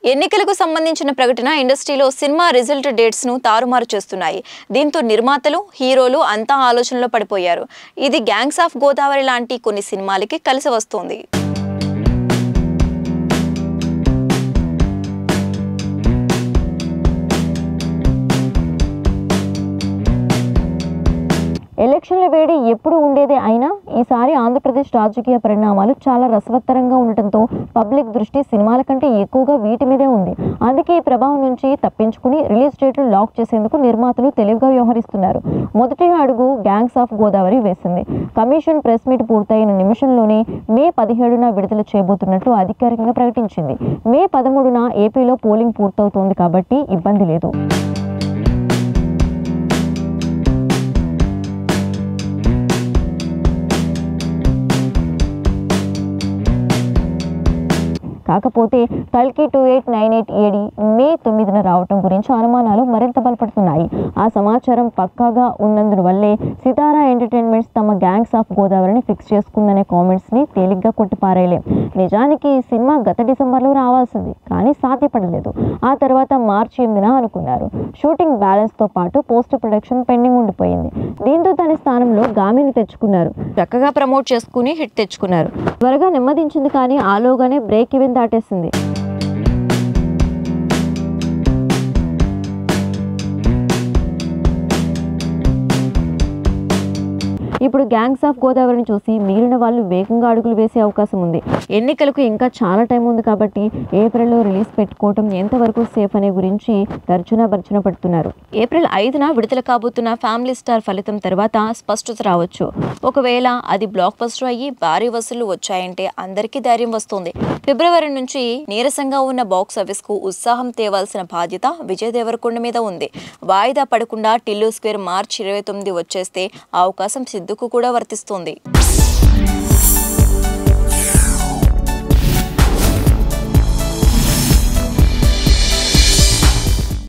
ఎన్నికలకు సంబంధించిన ప్రకటన ఇండస్ట్రీలో సినిమా రిజల్ట్ డేట్స్ ను తారుమారు చేస్తున్నాయి. దీంతో నిర్మాతలు, హీరోలు అంతా ఆలోచనలో పడిపోయారు. ఇది గ్యాంగ్స్ ఆఫ్ గోదావరి లాంటి కొన్ని సినిమాలకి కలిసి వస్తుంది. ఎలక్షన్ల వేడి ఎప్పుడు ఉండేదే అయినా ఈసారి ఆంధ్రప్రదేశ్ రాజకీయ పరిణామాలు చాలా రసవత్తరంగా ఉండటంతో పబ్లిక్ దృష్టి సినిమాల కంటే ఎక్కువగా వీటి మీదే ఉంది. అందుకే ఈ ప్రభావం నుంచి తప్పించుకుని రిలీజ్ డేట్లు లాక్ చేసేందుకు నిర్మాతలు తెలివిగా వ్యవహరిస్తున్నారు. మొదటి అడుగు గ్యాంగ్స్ ఆఫ్ గోదావరి వేసింది. కమిషన్ ప్రెస్ మీట్ పూర్తయిన నిమిషంలోనే మే 17న విడుదల చేయబోతున్నట్లు అధికారికంగా ప్రకటించింది. మే 13న ఏపీలో పోలింగ్ పూర్తవుతోంది కాబట్టి ఇబ్బంది లేదు. కాకపోతే కల్కి 2898 ఏడి మే 9న రావటం గురించి అనుమానాలు మరింత బలపడుతున్నాయి. ఆ సమాచారం పక్కాగా ఉన్నందువల్లే సితారా ఎంటర్టైన్మెంట్స్ తమ గ్యాంగ్స్ ఆఫ్ గోదావరిని ఫిక్స్ చేసుకుందనే కామెంట్స్ని తేలిగ్గా కొట్టిపారేయలేం. నిజానికి ఈ సినిమా గత డిసెంబర్లో రావాల్సింది, కానీ సాధ్యపడలేదు. ఆ తర్వాత మార్చి 8న అనుకున్నారు. షూటింగ్ బ్యాలెన్స్తో పాటు పోస్ట్ ప్రొడక్షన్ పెండింగ్ ఉండిపోయింది. దీంతో తన స్థానంలో గామిని తెచ్చుకున్నారు. చక్కగా ప్రమోట్ చేసుకుని హిట్ తెచ్చుకున్నారు. త్వరగా నెమ్మదించింది, కానీ ఆలోగానే బ్రేక్ ఈవెన్ దాటేసింది. ఇప్పుడు గ్యాంగ్స్ ఆఫ్ గోదావరిని చూసి మిగిలిన వాళ్ళు వేగంగా అడుగులు వేసే అవకాశం ఉంది. ఎన్నికలకు ఇంకా చాలా టైం ఉంది కాబట్టి ఏప్రిల్లో రిలీజ్ పెట్టుకోవటం ఎంతవరకు సేఫ్ అనే గురించి భర్చన పడుతున్నారు. ఏప్రిల్ 5న విడుదల కాబోతున్న ఫ్యామిలీ స్టార్ ఫలితం తర్వాత స్పష్టత రావచ్చు. ఒకవేళ అది బ్లాక్ బస్టర్ అయ్యి భారీ వసూళ్లు వచ్చాయంటే అందరికీ ధైర్యం వస్తుంది. ఫిబ్రవరి నుంచి నీరసంగా ఉన్న బాక్స్ ఆఫీస్ కు ఉత్సాహం తేవాల్సిన బాధ్యత విజయ్ దేవరకొండ మీద ఉంది. వాయిదా పడకుండా టిల్లు స్క్వేర్ మార్చి 29 వచ్చేస్తే అవకాశం సిద్ధుకు కూడా వర్తిస్తుంది.